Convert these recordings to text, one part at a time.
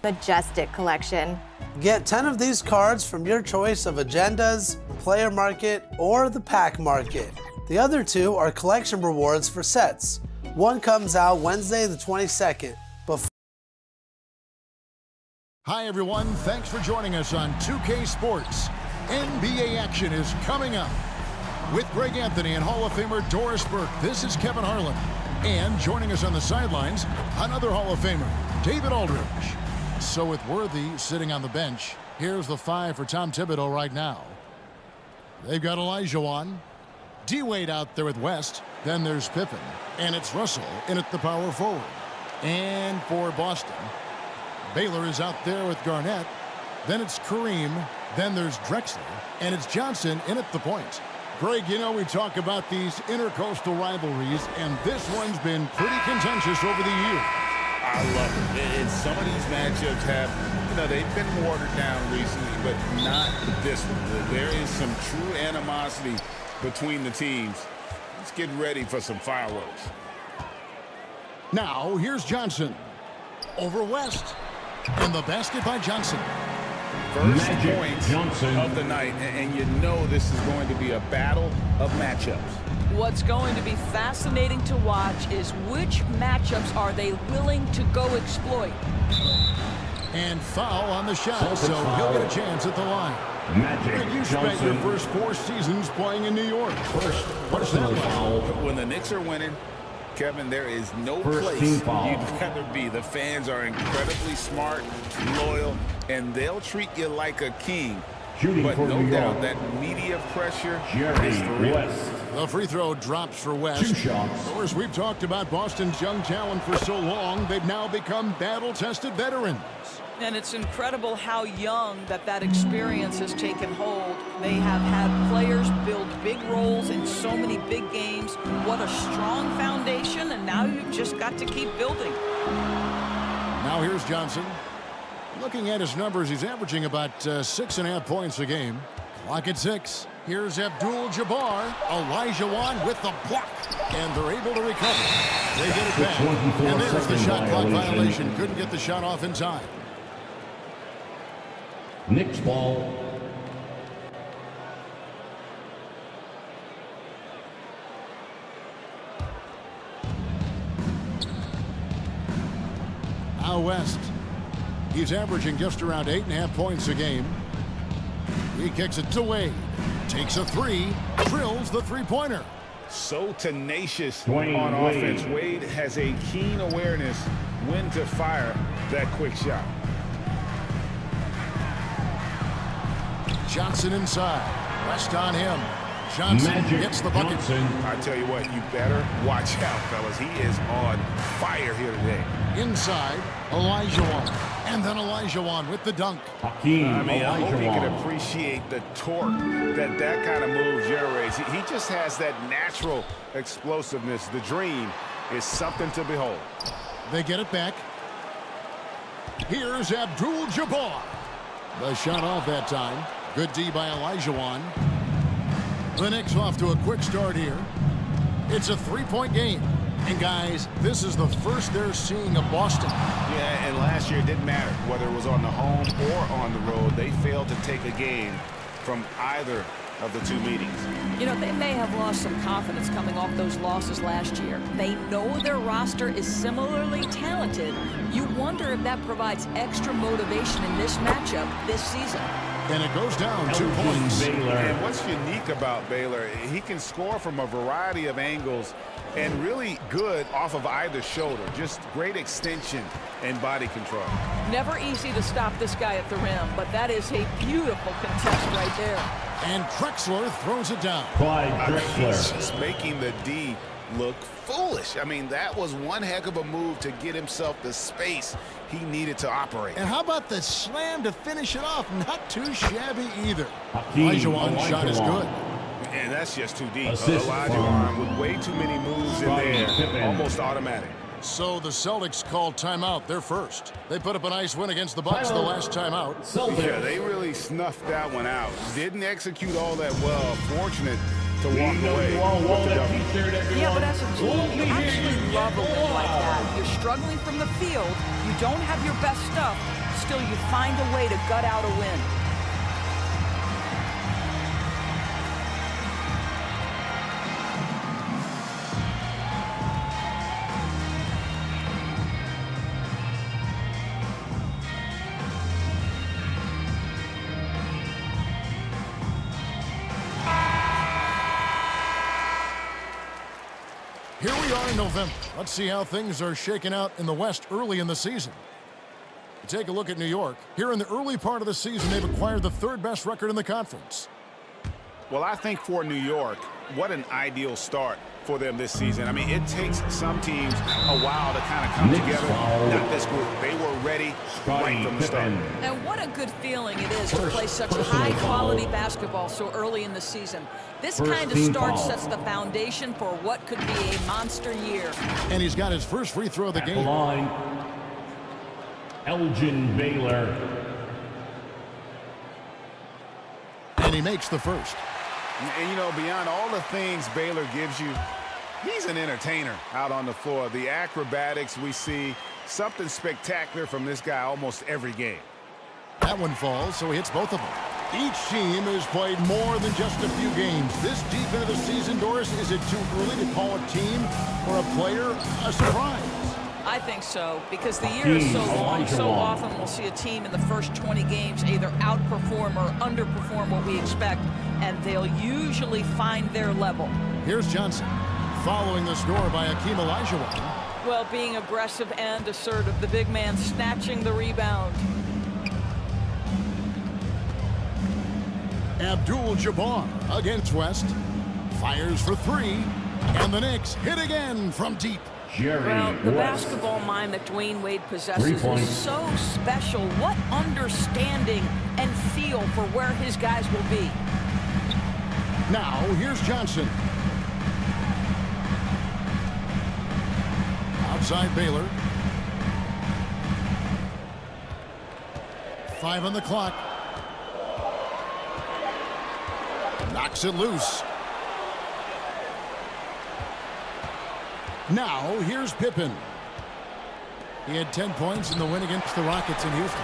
Majestic collection. Get 10 of these cards from your choice of agendas, player market, or the pack market. The other 2 are collection rewards for sets. One comes out Wednesday the 22nd. Hi everyone, thanks for joining us on 2K Sports. NBA action is coming up. With Greg Anthony and Hall of Famer Doris Burke, this is Kevin Harlan. And joining us on the sidelines, another Hall of Famer, David Aldridge. So with Worthy sitting on the bench, here's the 5 for Tom Thibodeau right now. They've got Olajuwon, D-Wade out there with West, then there's Pippen, and it's Russell in at the power forward. And for Boston, Baylor is out there with Garnett, then it's Kareem, then there's Drexler, and it's Johnson in at the point. Greg, you know we talk about these intercoastal rivalries, and this one's been pretty contentious over the years. I love it. And some of these matchups have, they've been watered down recently, but not this one. There is some true animosity between the teams. Let's get ready for some fireworks. Now, here's Johnson. Over West. And the basket by Johnson. First point of the night, and you know this is going to be a battle of matchups. What's going to be fascinating to watch is which matchups are they willing to go exploit. And foul on the shot, so he'll get a chance at the line. Magic you spent your first 4 seasons playing in New York. What's that like? When the Knicks are winning, Kevin, there is no place you'd rather be. The fans are incredibly smart, loyal, and they'll treat you like a king. But no doubt that media pressure is for real. The free throw drops for West. 2 shots. Of course, we've talked about Boston's young talent for so long. They've now become battle-tested veterans. And it's incredible how young that experience has taken hold. They have had players build big roles in so many big games. What a strong foundation, and now you've just got to keep building. Now here's Johnson. Looking at his numbers, he's averaging about 6.5 points a game. Clock at 6. Here's Abdul-Jabbar. Olajuwon with the block. And they're able to recover. They get it back. And there's the shot clock violation. Couldn't get the shot off in time. Knicks ball. Now West. He's averaging just around 8.5 points a game. He kicks it to Wade. Takes a 3. Drills the three-pointer. So tenacious on offense. Wade has a keen awareness when to fire that quick shot. Johnson inside. West on him. Johnson gets the bucket. I tell you what, you better watch out, fellas. He is on fire here today. Inside, Olajuwon. And then Olajuwon with the dunk. I hope he can appreciate the torque that kind of move generates. He just has that natural explosiveness. The dream is something to behold. They get it back. Here's Abdul-Jabbar. The shot off that time. Good D by Olajuwon. The Knicks off to a quick start here. It's a 3-point game. And guys, this is the first they're seeing of Boston. Yeah, and last year it didn't matter whether it was on the home or on the road. They failed to take a game from either of the 2 meetings. You know, they may have lost some confidence coming off those losses last year. They know their roster is similarly talented. You wonder if that provides extra motivation in this matchup this season. And it goes down 2 points. And what's unique about Baylor, he can score from a variety of angles and really good off of either shoulder. Just great extension and body control. Never easy to stop this guy at the rim, but that is a beautiful contest right there. And Drexler throws it down. He's just making the D look foolish. I mean, that was one heck of a move to get himself the space he needed to operate. And how about the slam to finish it off? Not too shabby either. Olajuwon's shot is good. And that's just too deep. Olajuwon with way too many moves in there. Almost automatic. So the Celtics called timeout. They're first. They put up a nice win against the Bucks the last timeout. Yeah, they really snuffed that one out. Didn't execute all that well. Fortunate to walk away with the W. Yeah, but as a team, you actually love a win like that. You're struggling from the field. You don't have your best stuff. Still, you find a way to gut out a win. Here we are in November. Let's see how things are shaking out in the West early in the season. Take a look at New York. Here in the early part of the season, they've acquired the third best record in the conference. Well, I think for New York, what an ideal start for them this season. I mean, it takes some teams a while to kind of come together. Not this group. They were ready right from the start. And what a good feeling it is to play such high-quality basketball so early in the season. This kind of start sets the foundation for what could be a monster year. And he's got his first free throw of the game. Line, Elgin Baylor. And he makes the first. And, you know, beyond all the things Baylor gives you, he's an entertainer out on the floor. The acrobatics we see, something spectacular from this guy almost every game. That one falls, so he hits both of them. Each team has played more than just a few games. This deep into the season, Doris, is it too early to call a team or a player a surprise? I think so, because the year is so long. So often we'll see a team in the first 20 games either outperform or underperform what we expect, and they'll usually find their level. Here's Johnson, following the score by Akeem Olajuwon. Well, being aggressive and assertive, the big man snatching the rebound. Abdul-Jabbar against West, fires for three, and the Knicks hit again from deep. Well, the basketball mind that Dwayne Wade possesses is so special. What understanding and feel for where his guys will be. Now, here's Johnson. Outside Baylor. 5 on the clock. Knocks it loose. Now, here's Pippen. He had 10 points in the win against the Rockets in Houston.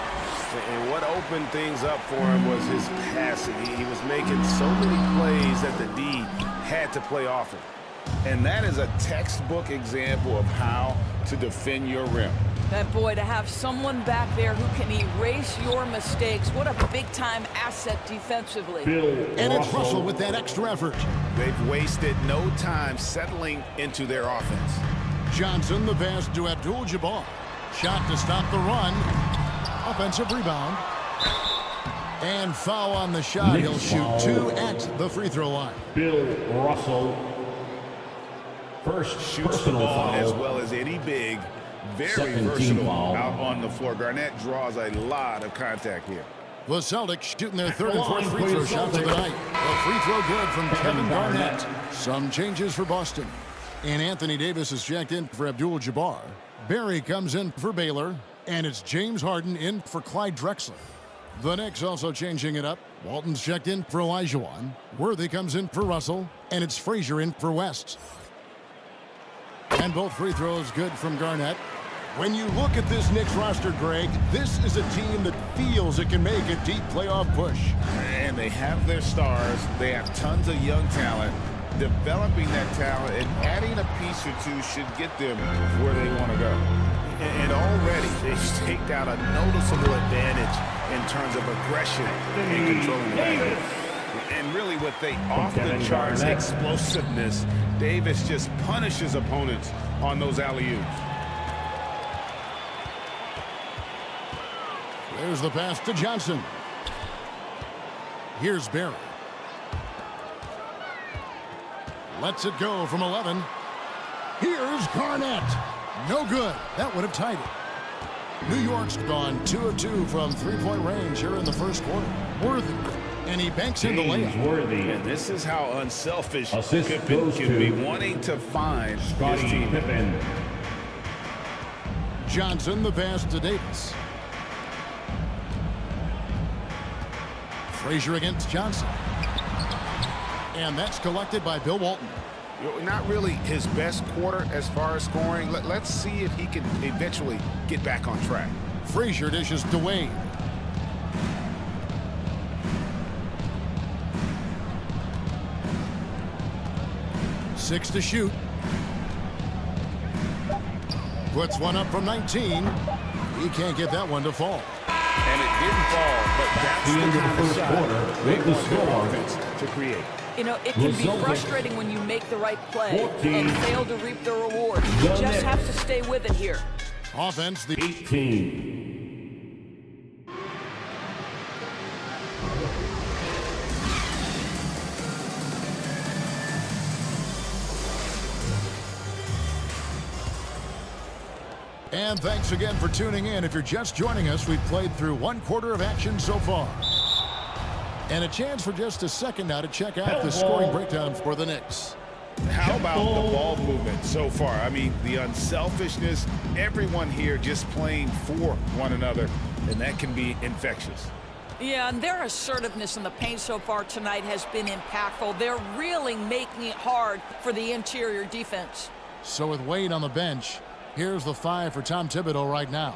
And what opened things up for him was his passing. He was making so many plays that the D had to play off him. And that is a textbook example of how to defend your rim. That boy, to have someone back there who can erase your mistakes, what a big-time asset defensively. And it's Russell with that extra effort. They've wasted no time settling into their offense. Johnson, the pass to Abdul-Jabbar. Shot to stop the run. Offensive rebound. And foul on the shot. He'll shoot 2 at the free throw line. Bill Russell. First Shoots the ball as well as any big. Very versatile out on the floor. Garnett draws a lot of contact here. The Celtics shooting their third and fourth free throw shots of the night. A free throw good from Kevin Garnett. Some changes for Boston. And Anthony Davis is checked in for Abdul-Jabbar. Barry comes in for Baylor. And it's James Harden in for Clyde Drexler. The Knicks also changing it up. Walton's checked in for Olajuwon. Worthy comes in for Russell. And it's Frazier in for West. And both free throws good from Garnett. When you look at this Knicks roster, Greg, this is a team that feels it can make a deep playoff push. And they have their stars. They have tons of young talent. Developing that talent and adding a piece or two should get them where they want to go. And already they've staked out a noticeable advantage in terms of aggression and controlling the game. And really with the off-the-charts explosiveness, Davis just punishes opponents on those alley-oops. There's the pass to Johnson. Here's Barry. Lets it go from 11. Here's Garnett. No good. That would have tied it. New York's gone 2 of 2 from three-point range here in the first quarter. Worthy. And he banks in the layup. Worthy. And this is how unselfish Assist Pippen goes can to be, wanting to find his Scottie team. Pippen. Johnson, the pass to Davis. Frazier against Johnson. And that's collected by Bill Walton. Not really his best quarter as far as scoring. Let's see if he can eventually get back on track. Frazier dishes to Wade. Six to shoot. Puts one up from 19. He can't get that one to fall. And it didn't fall, but that's the kind of shot they want their offense to create. You know, it can be frustrating when you make the right play and fail to reap the reward. You just have to stay with it here. Offense, the 18. And thanks again for tuning in. If you're just joining us, we've played through one quarter of action so far. And a chance for just a second now to check out the scoring breakdown for the Knicks. How about the ball movement so far? I mean, the unselfishness, everyone here just playing for one another, and that can be infectious. Yeah, and their assertiveness in the paint so far tonight has been impactful. They're really making it hard for the interior defense. So with Wade on the bench, here's the 5 for Tom Thibodeau right now.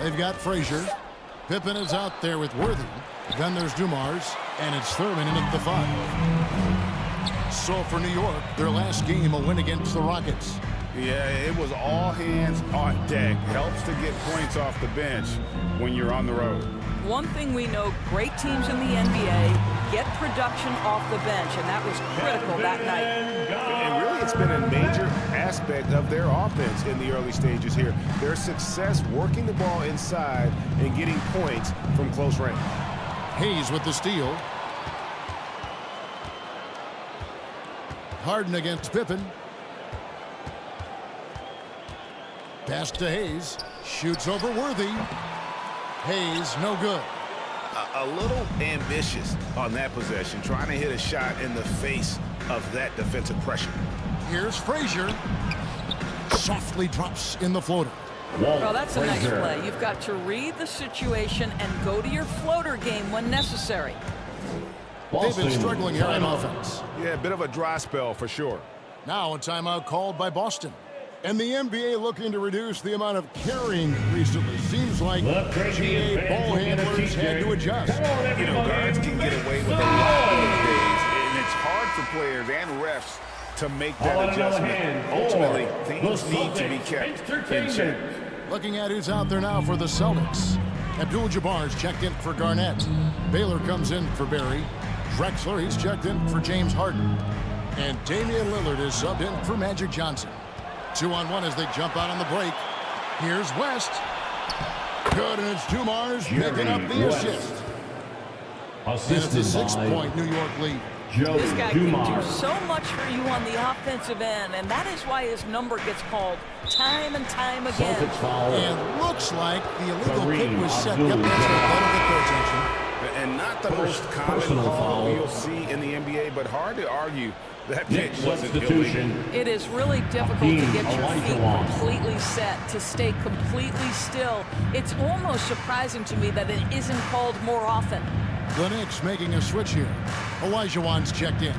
They've got Frazier. Pippen is out there with Worthy. Then there's Dumars, and it's Thurman in at the 5. So for New York, their last game a win against the Rockets. Yeah, it was all hands on deck. Helps to get points off the bench when you're on the road. One thing we know, great teams in the NBA get production off the bench, and that was critical that night. And really, it's been a major aspect of their offense in the early stages here. Their success working the ball inside and getting points from close range. Hayes with the steal. Harden against Pippen. Pass to Hayes. Shoots over Worthy. Hayes, no good. A little ambitious on that possession, trying to hit a shot in the face of that defensive pressure. Here's Frazier. Softly drops in the floater. Well, that's a nice play. You've got to read the situation and go to your floater game when necessary. They've been struggling here on offense. Yeah, a bit of a dry spell for sure. Now a timeout called by Boston. And the NBA looking to reduce the amount of carrying recently. Seems like GA ball handlers had to adjust. You know, guards can get away with a lot these days, and it's hard for players and refs to make that adjustment. Ultimately, things need to be kept in check. Looking at who's out there now for the Celtics. Abdul-Jabbar's checked in for Garnett. Baylor comes in for Barry. Drexler, he's checked in for James Harden. And Damian Lillard is subbed in for Magic Johnson. 2-on-1 as they jump out on the break. Here's West. Good, and it's Dumars picking up the assist. And it's a 6-point New York lead. This guy can do so much for you on the offensive end, and that is why his number gets called time and time again. And looks like the illegal kick was set. Yep, that's right. That'll get their attention. And not the most common call you'll see in the NBA, but hard to argue that pitch wasn't illegal. It is really difficult to get your feet completely set, to stay completely still. It's almost surprising to me that it isn't called more often. The Knicks making a switch here. Olajuwon's checked in.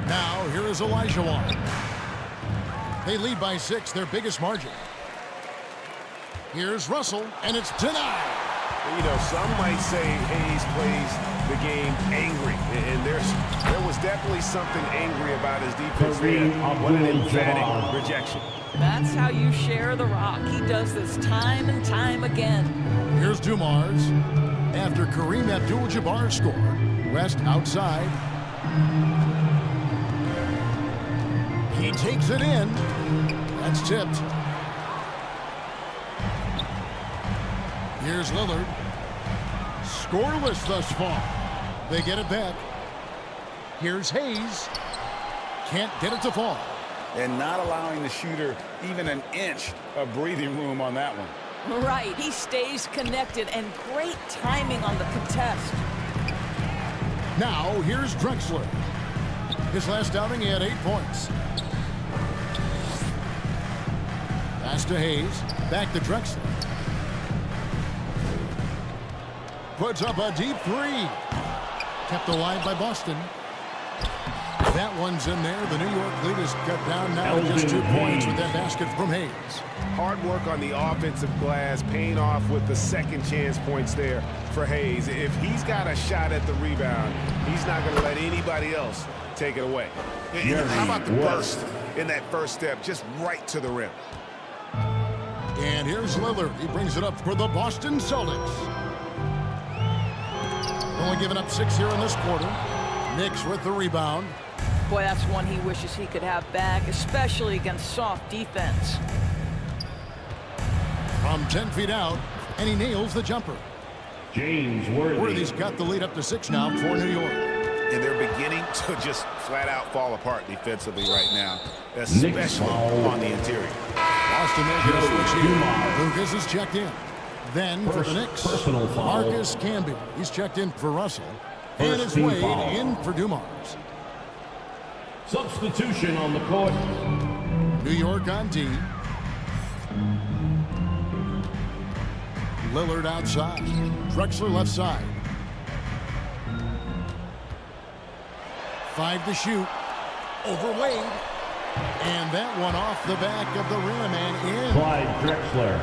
Now, here is Olajuwon. They lead by 6, their biggest margin. Here's Russell, and it's denied. You know, some might say Hayes plays the game angry, and there was definitely something angry about his defense there. What an emphatic rejection. That's how you share the rock. He does this time and time again. Here's Dumars. After Kareem Abdul-Jabbar score, West outside. He takes it in. That's tipped. Here's Lillard. Scoreless thus far. They get it back. Here's Hayes. Can't get it to fall. And not allowing the shooter even an inch of breathing room on that one. Right, he stays connected, and great timing on the contest. Now, here's Drexler. His last outing, he had 8 points. Pass to Hayes. Back to Drexler. Puts up a deep 3. kept alive by Boston. That one's in there. The New York lead is cut down now to just 2 points with that basket from Hayes. Hard work on the offensive glass, paying off with the second chance points there for Hayes. If he's got a shot at the rebound, he's not going to let anybody else take it away. How about the burst in that first step, just right to the rim? And here's Lillard. He brings it up for the Boston Celtics. Only giving up 6 here in this quarter. Knicks with the rebound. Boy, that's one he wishes he could have back, especially against soft defense. From 10 feet out, and he nails the jumper. James Worthy. Worthy's got the lead up to 6 now for New York. And they're beginning to just flat out fall apart defensively right now, especially on the interior. Boston making a switch here. Lucas is checked in. Then for the Knicks, personal foul. Marcus Camby. He's checked in for Russell. And it's Wade in for Dumars. Substitution on the court. New York on D. Lillard outside. Drexler left side. 5 to shoot. Over Wade. And that one off the back of the rim and in. Clyde Drexler.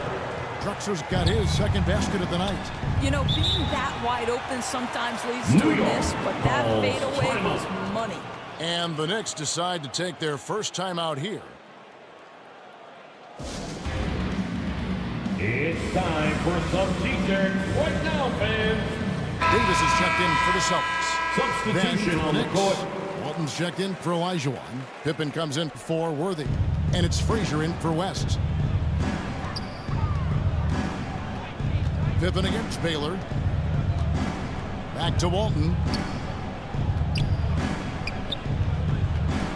Drexler's got his second basket of the night. You know, being that wide open sometimes leads to a miss, but that fadeaway was money. And the Knicks decide to take their first time out here. It's time for some T-shirts. What now, fans? Davis is checked in for the Celtics. Substitution on the court. Walton's checked in for Olajuwon. Pippen comes in for Worthy. And it's Frazier in for West. Pippen against Baylor. Back to Walton.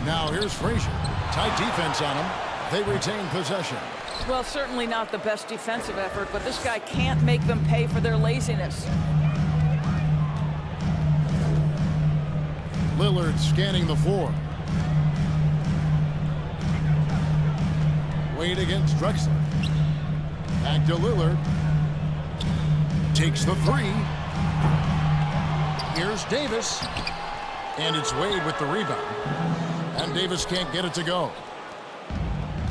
Now here's Frazier. Tight defense on him. They retain possession. Well, certainly not the best defensive effort, but this guy can't make them pay for their laziness. Lillard scanning the floor. Wade against Drexler. Back to Lillard. Takes the 3. Here's Davis. And it's Wade with the rebound. And Davis can't get it to go.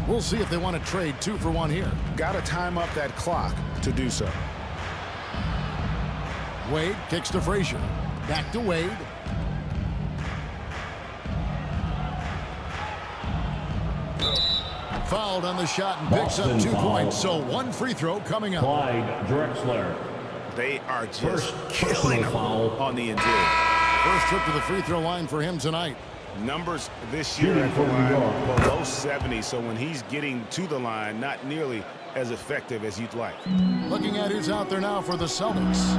We'll see if they want to trade 2 for 1 here. Got to time up that clock to do so. Wade kicks to Frazier. Back to Wade. Fouled on the shot and picks up 2 points. So 1 free throw coming up. Clyde Drexler. They are just killing him on the interior. First trip to the free throw line for him tonight. Numbers this year at the line below 70, so when he's getting to the line, not nearly as effective as you'd like. Looking at who's out there now for the Celtics.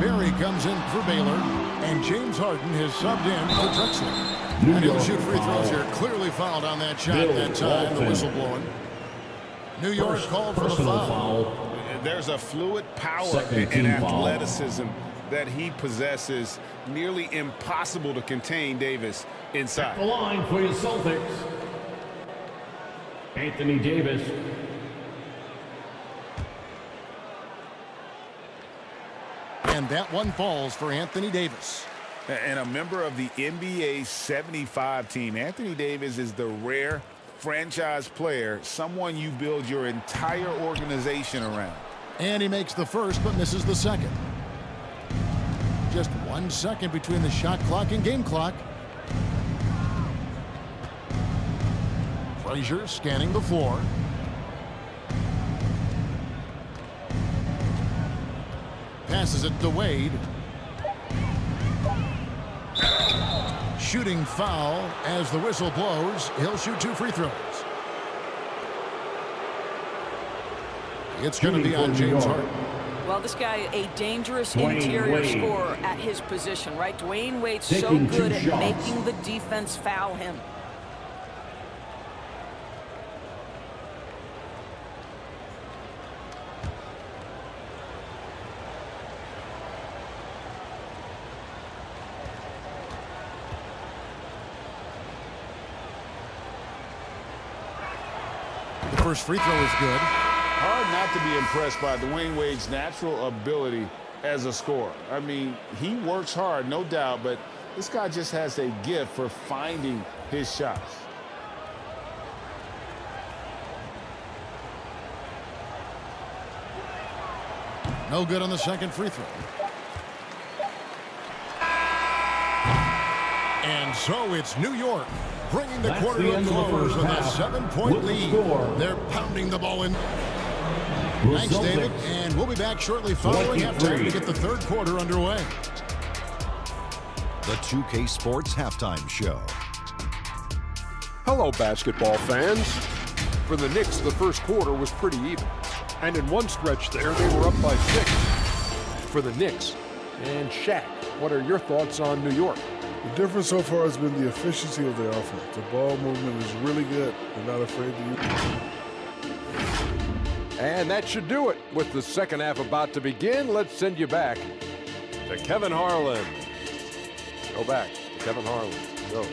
Barry comes in for Baylor, and James Harden has subbed in for Drexler. And he'll shoot free throws here. Clearly fouled on that shot that time. The whistle blowing. New York called for the foul. There's a fluid power and athleticism that he possesses, nearly impossible to contain Davis inside. The line for your Celtics. Anthony Davis. And that one falls for Anthony Davis. And a member of the NBA 75 team. Anthony Davis is the rare franchise player, someone you build your entire organization around. And he makes the first but misses the second. Just 1 second between the shot clock and game clock. Frazier scanning the floor. Passes it to Wade. Shooting foul as the whistle blows. He'll shoot 2 free throws. It's going to be on James Harden. Well, this guy, a dangerous Dwayne interior Wade. scorer at his position, right? Dwayne Wade's so Taking 2 good at shots. making the defense foul him. The first free throw is good. Hard not to be impressed by Dwayne Wade's natural ability as a scorer. I mean, he works hard, no doubt, but this guy just has a gift for finding his shots. No good on the second free throw. And so it's New York bringing the quarter to a close with a 7-point lead. They're pounding the ball in. Thanks, David. And we'll be back shortly following halftime to get the third quarter underway. The 2K Sports Halftime Show. Hello, basketball fans. For the Knicks, the first quarter was pretty even. And in one stretch there, they were up by 6 for the Knicks. And Shaq, what are your thoughts on New York? The difference so far has been the efficiency of their offense. The ball movement is really good. They're not afraid to use it. And that should do it. With the second half about to begin, let's send you back to Kevin Harlan. Go back to Kevin Harlan. Go.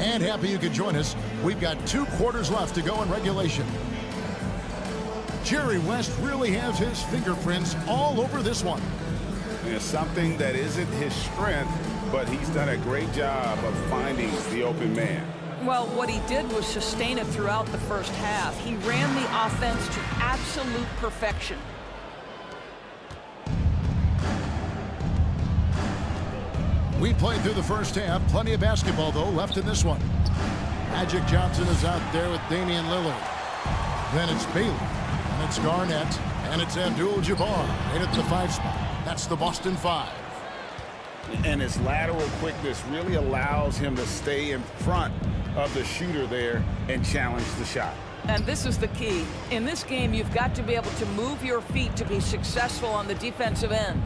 And happy you could join us. We've got 2 quarters left to go in regulation. Jerry West really has his fingerprints all over this one. It's something that isn't his strength, but he's done a great job of finding the open man. Well, what he did was sustain it throughout the first half. He ran the offense to absolute perfection. We played through the first half. Plenty of basketball, though, left in this one. Magic Johnson is out there with Damian Lillard. Then it's Bailey. And it's Garnett. And it's Abdul-Jabbar in at the 5 spot. That's the Boston 5. And his lateral quickness really allows him to stay in front of the shooter there and challenge the shot. And this is the key. In this game, you've got to be able to move your feet to be successful on the defensive end.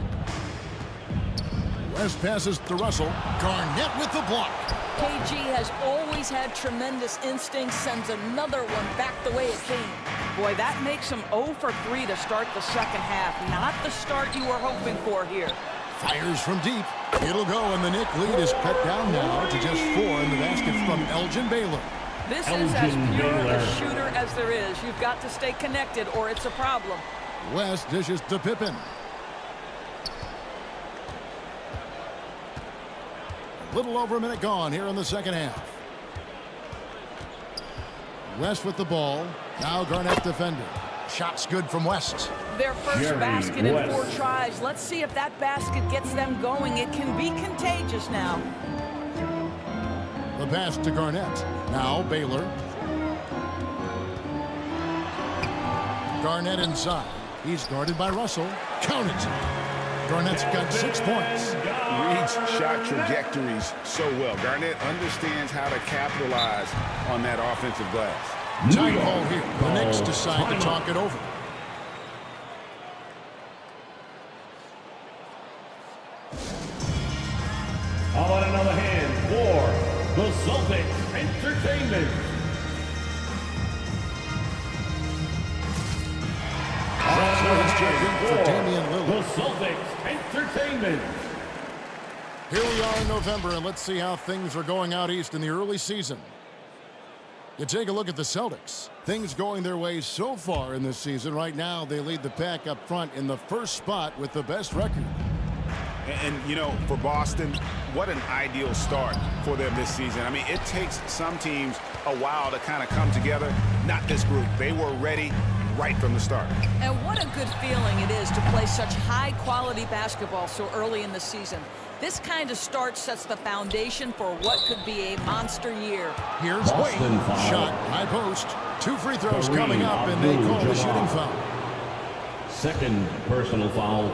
West passes to Russell. Garnett with the block. KG has always had tremendous instincts, sends another one back the way it came. Boy, that makes him 0 for 3 to start the second half. Not the start you were hoping for here. Fires from deep. It'll go, and the Knick lead is cut down now to just 4 in the basket from Elgin Baylor. This is as pure a shooter as there is. You've got to stay connected or it's a problem. West dishes to Pippen. A little over a minute gone here in the second half. West with the ball. Now Garnett defending. Shot's good from West. Their first basket in 4 tries. Let's see if that basket gets them going. It can be contagious now. The pass to Garnett. Now Baylor. Garnett inside. He's guarded by Russell. Count it. Garnett's got 6 points. Reads shot trajectories so well. Garnett understands how to capitalize on that offensive glass. Time call here. The Knicks decide to talk it over. How about another hand for the Celtics Entertainment? For Damian Lillard. The Celtics Entertainment. Here we are in November, and let's see how things are going out east in the early season. You take a look at the Celtics. Things going their way so far in this season. Right now, they lead the pack up front in the first spot with the best record. And, you know, for Boston, what an ideal start for them this season. I mean, it takes some teams a while to kind of come together. Not this group. They were ready right from the start. And what a good feeling it is to play such high-quality basketball so early in the season. This kind of start sets the foundation for what could be a monster year. Here's Wade. Shot, high post. 2 free throws coming up, and they call the shooting foul. Second personal foul.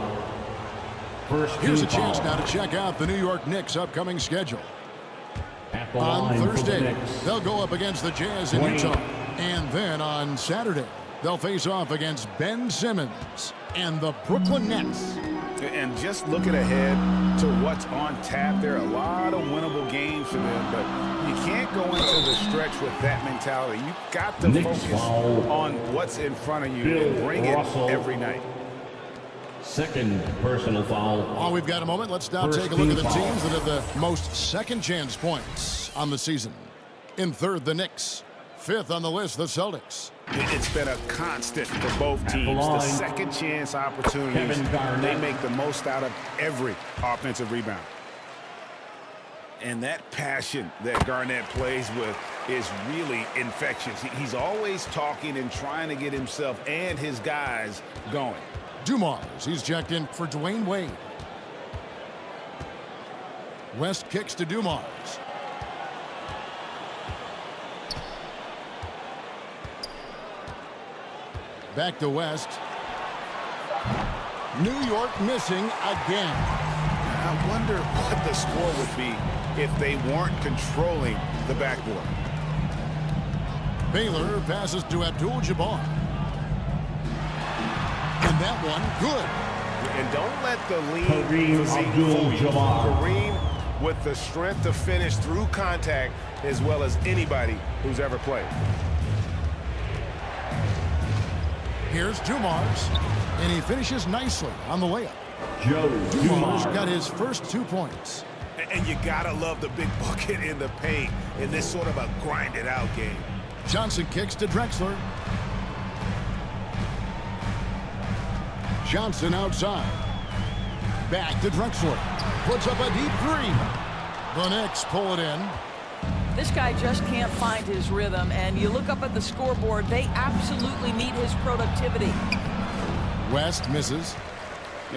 Here's a chance now to check out the New York Knicks' upcoming schedule. On Thursday, they'll go up against the Jazz in Utah. And then on Saturday, they'll face off against Ben Simmons and the Brooklyn Nets. And just looking ahead to what's on tap, there are a lot of winnable games for them, but you can't go into the stretch with that mentality. You've got to focus on what's in front of you and bring it every night. Second personal foul. While we've got a moment, let's now take a look at the teams that have the most second chance points on the season. In third, the Knicks. Fifth on the list, the Celtics. It's been a constant for both teams. The second chance opportunities, they make the most out of every offensive rebound. And that passion that Garnett plays with is really infectious. He's always talking and trying to get himself and his guys going. Dumars, he's checked in for Dwayne Wade. West kicks to Dumars. Back to West. New York missing again. I wonder what the score would be if they weren't controlling the backboard. Baylor passes to Abdul-Jabbar. And that one, good. And don't let the lean physique fool you. Kareem with the strength to finish through contact as well as anybody who's ever played. Here's Dumars, and he finishes nicely on the layup. Dumars got his first 2 points. And you gotta love the big bucket in the paint in this sort of a grinded-out game. Johnson kicks to Drexler. Johnson outside. Back to Drexler. Puts up a deep three. The Knicks pull it in. This guy just can't find his rhythm, and you look up at the scoreboard, they absolutely need his productivity. West misses.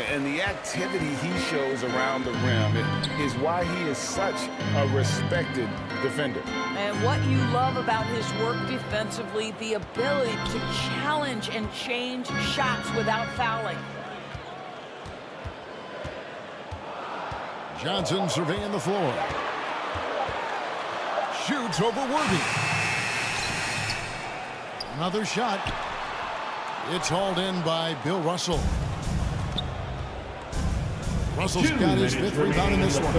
And the activity he shows around the rim is why he is such a respected defender. And what you love about his work defensively, the ability to challenge and change shots without fouling. Johnson surveying the floor. Shoots over Worthy. Another shot. It's hauled in by Bill Russell. Russell's got his 5th rebound in this one.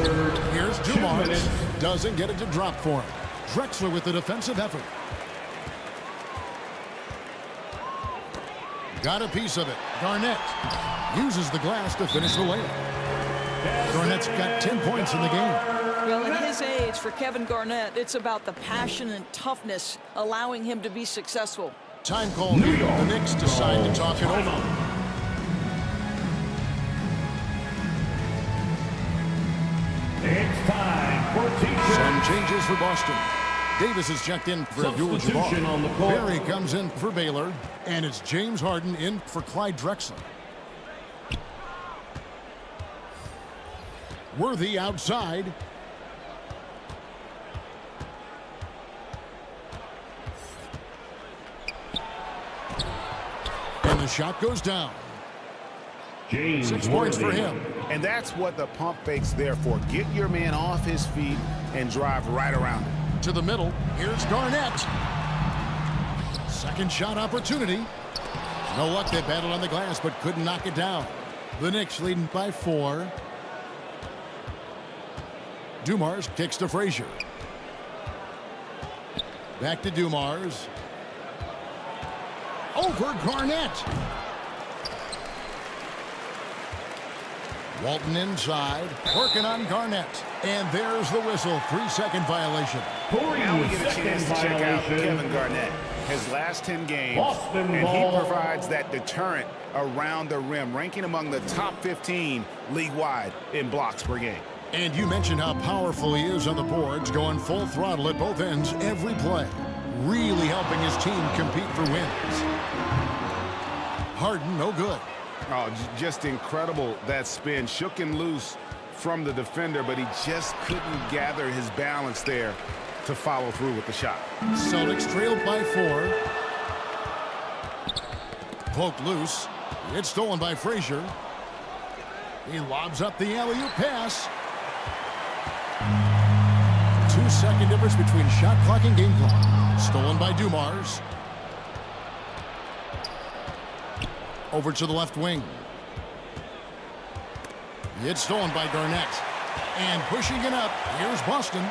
Here's Dumars. Doesn't get it to drop for him. Drexler with the defensive effort. Got a piece of it. Garnett uses the glass to finish the layup. Garnett's got 10 points in the game. Well, at his age, for Kevin Garnett, it's about the passion and toughness allowing him to be successful. Time called here. The Knicks decide to talk it over. It's time for teacher. Some changes for Boston. Davis is checked in for Abdul-Jabbar. Barry comes in for Baylor, and it's James Harden in for Clyde Drexler. Worthy outside. And the shot goes down. 6 points for him. And that's what the pump fake's there for. Get your man off his feet and drive right around him. To the middle. Here's Garnett. Second shot opportunity. No luck. They battled on the glass but couldn't knock it down. The Knicks leading by 4. Dumars kicks to Frazier. Back to Dumars. Over Garnett. Walton inside, working on Garnett. And there's the whistle, 3-second violation. Now we get a chance to check out Kevin Garnett. His last 10 games, and he provides that deterrent around the rim, ranking among the top 15 league-wide in blocks per game. And you mentioned how powerful he is on the boards, going full throttle at both ends every play. Really helping his team compete for wins. Harden, no good. Oh, just incredible, that spin. Shook him loose from the defender, but he just couldn't gather his balance there to follow through with the shot. Celtics trailed by 4. Poked loose. It's stolen by Frazier. He lobs up the alley-oop pass. 2-second difference between shot clock and game clock. Stolen by Dumars. Over to the left wing. It's stolen by Garnett. And pushing it up, here's Boston.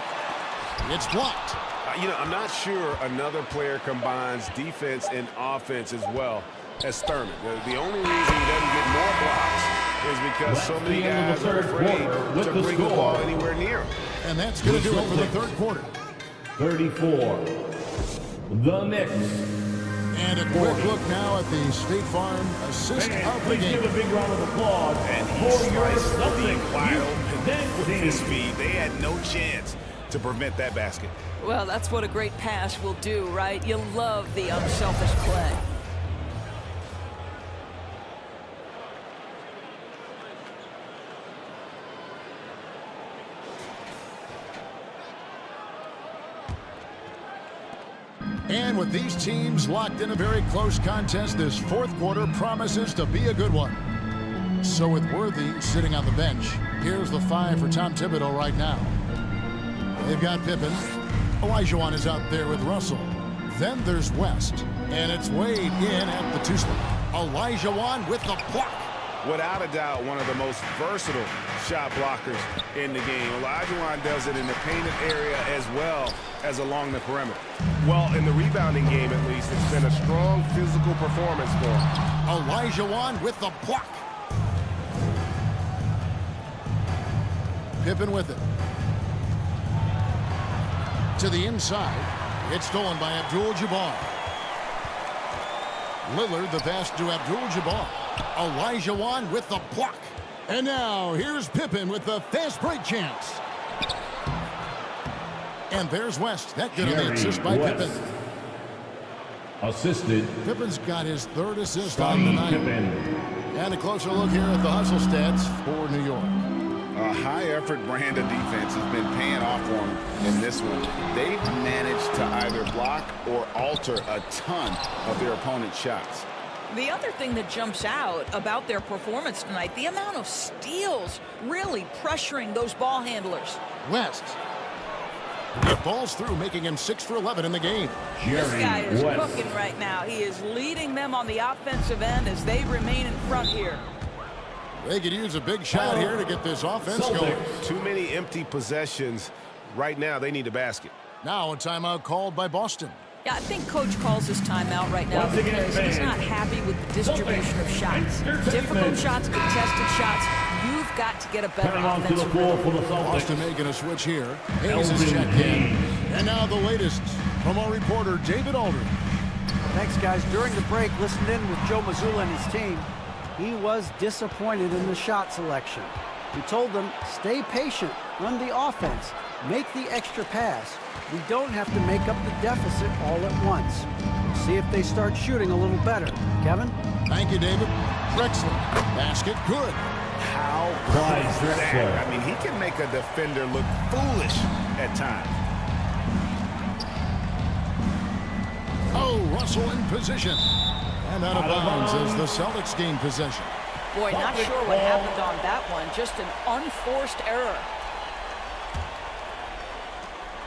It's blocked. I'm not sure another player combines defense and offense as well as Thurman. The only reason he doesn't get more blocks is because so many guys are afraid to bring the ball anywhere near him. And that's going to do it for the third quarter. 34. The Knicks. And a quick look now at the State Farm assist of the game. Give a big round of applause And he for your sliced the lead Celtics. wide open with his speed. They had no chance to prevent that basket. Well, that's what a great pass will do, right? You love the unselfish play. And with these teams locked in a very close contest, this fourth quarter promises to be a good one. So with Worthy sitting on the bench, here's the 5 for Tom Thibodeau right now. They've got Pippen. Olajuwon is out there with Russell. Then there's West. And it's Wade in at the 2 spot. Olajuwon with the block. Without a doubt, one of the most versatile shot blockers in the game. Olajuwon does it in the painted area as well as along the perimeter. Well, in the rebounding game, at least, it's been a strong physical performance for him. Olajuwon with the block. Pippen with it. To the inside. It's stolen by Abdul-Jabbar. Lillard the pass to Abdul-Jabbar. Olajuwon with the block. And now here's Pippen with the fast break chance. And there's West. That good on the assist by Pippen. Assisted. Pippen's got his 3rd assist on the night. Pippen. And a closer look here at the hustle stats for New York. A high-effort brand of defense has been paying off for them in this one. They've managed to either block or alter a ton of their opponent's shots. The other thing that jumps out about their performance tonight, the amount of steals really pressuring those ball handlers. West. It falls through, making him 6 for 11 in the game. This guy is cooking right now. He is leading them on the offensive end as they remain in front here. They could use a big shot here to get this offense going. Too many empty possessions. Right now, they need a basket. Now a timeout called by Boston. Yeah, I think Coach calls his timeout right now because he's not happy with the distribution of shots. Difficult shots, contested shots. You've got to get a better offensive rhythm. Boston making a switch here. Hayes is checked in. And now the latest from our reporter, David Aldridge. Thanks, guys. During the break, listened in with Joe Mazzulla and his team. He was disappointed in the shot selection. He told them, stay patient, run the offense, make the extra pass. We don't have to make up the deficit all at once. We'll see if they start shooting a little better. Kevin? Thank you, David. Drexler. Basket good. How good is that? I mean, he can make a defender look foolish at times. Oh, Russell in position. And out of bounds as the Celtics gain possession. Boy, not sure what happened on that one. Just an unforced error.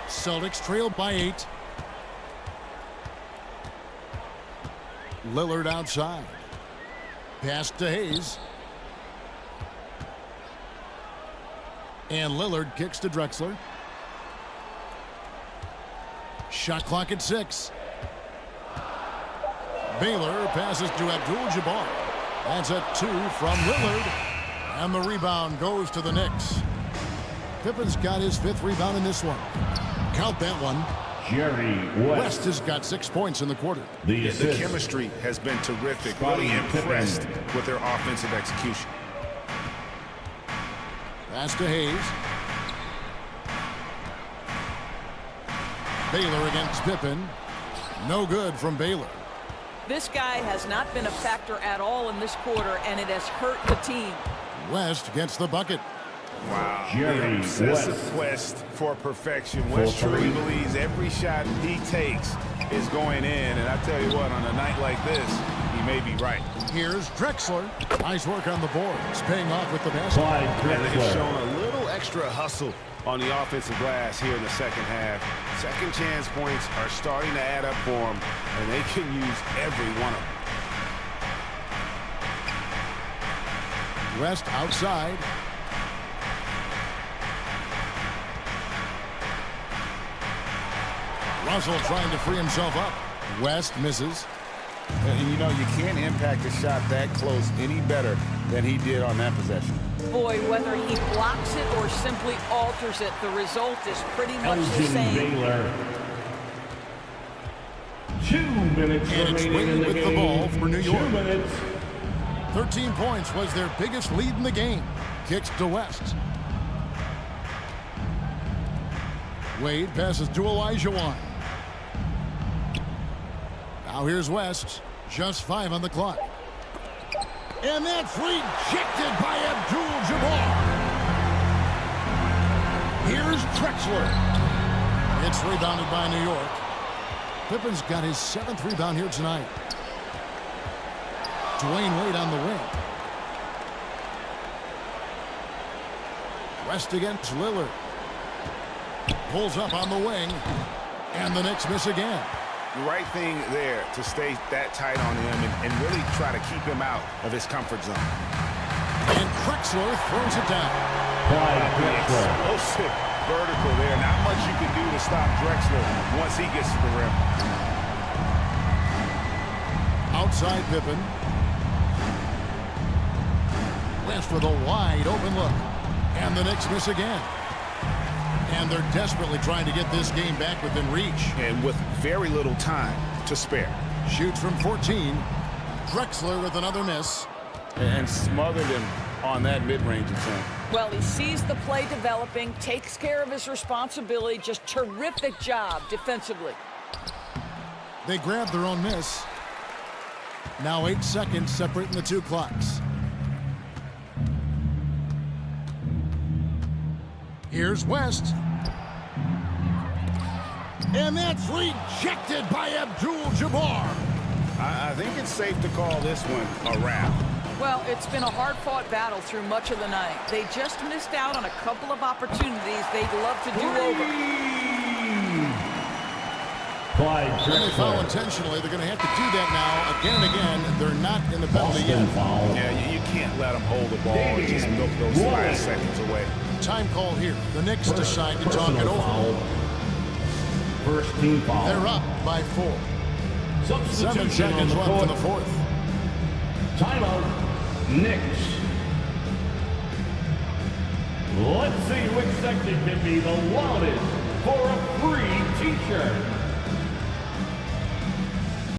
Celtics trail by 8. Lillard outside. Pass to Hayes. And Lillard kicks to Drexler. Shot clock at 6. Baylor passes to Abdul-Jabbar. That's a 2 from Lillard. And the rebound goes to the Knicks. Pippen's got his 5th rebound in this one. Count that one. Jerry West has got 6 points in the quarter. The chemistry has been terrific. Really impressed with their offensive execution. Pass to Hayes. Baylor against Pippen. No good from Baylor. This guy has not been a factor at all in this quarter, and it has hurt the team. West gets the bucket. Wow. Jerry Obsessive quest for perfection. West truly believes every shot he takes is going in. And I tell you what, on a night like this, he may be right. Here's Drexler. Nice work on the boards. Paying off with the basket. And they've shown a little extra hustle on the offensive glass here in the second half. Second chance points are starting to add up for them, and they can use every one of them. West outside. Russell trying to free himself up. West misses. You know, you can't impact a shot that close any better than he did on that possession. Boy, whether he blocks it or simply alters it, the result is pretty much the same. Baylor. 2 minutes And it's remaining in Wade with the ball for New York. 2 minutes. 13 points was their biggest lead in the game. Kicks to West. Wade passes to Olajuwon. Now here's West. Just 5 on the clock. And that's rejected by Abdul-Jabbar. Here's Drexler. It's rebounded by New York. Pippen's got his 7th rebound here tonight. Dwayne Wade on the wing. West against Lillard. Pulls up on the wing. And the Knicks miss again. The right thing there to stay that tight on him and really try to keep him out of his comfort zone. And Drexler throws it down. Explosive vertical there. Not much you can do to stop Drexler once he gets to the rim. Outside Pippen. West with a wide open look. And the Knicks miss again. And they're desperately trying to get this game back within reach. And with very little time to spare. Shoots from 14. Drexler with another miss. And smothered him on that mid-range attempt. Well, he sees the play developing, takes care of his responsibility. Just terrific job defensively. They grab their own miss. Now 8 seconds separating the two clocks. Here's West. And that's rejected by Abdul-Jabbar. I think it's safe to call this one a wrap. Well, it's been a hard-fought battle through much of the night. They just missed out on a couple of opportunities they'd love to do over. When they foul intentionally, they're going to have to do that now again and again. They're not in the penalty yet. Yeah, you can't let them hold the ball and just milk those 5 seconds away. Time call here. The Knicks decide to talk it over. First team foul. They're up by 4. 7 seconds left in the fourth. Timeout. Knicks. Let's see which section can be the loudest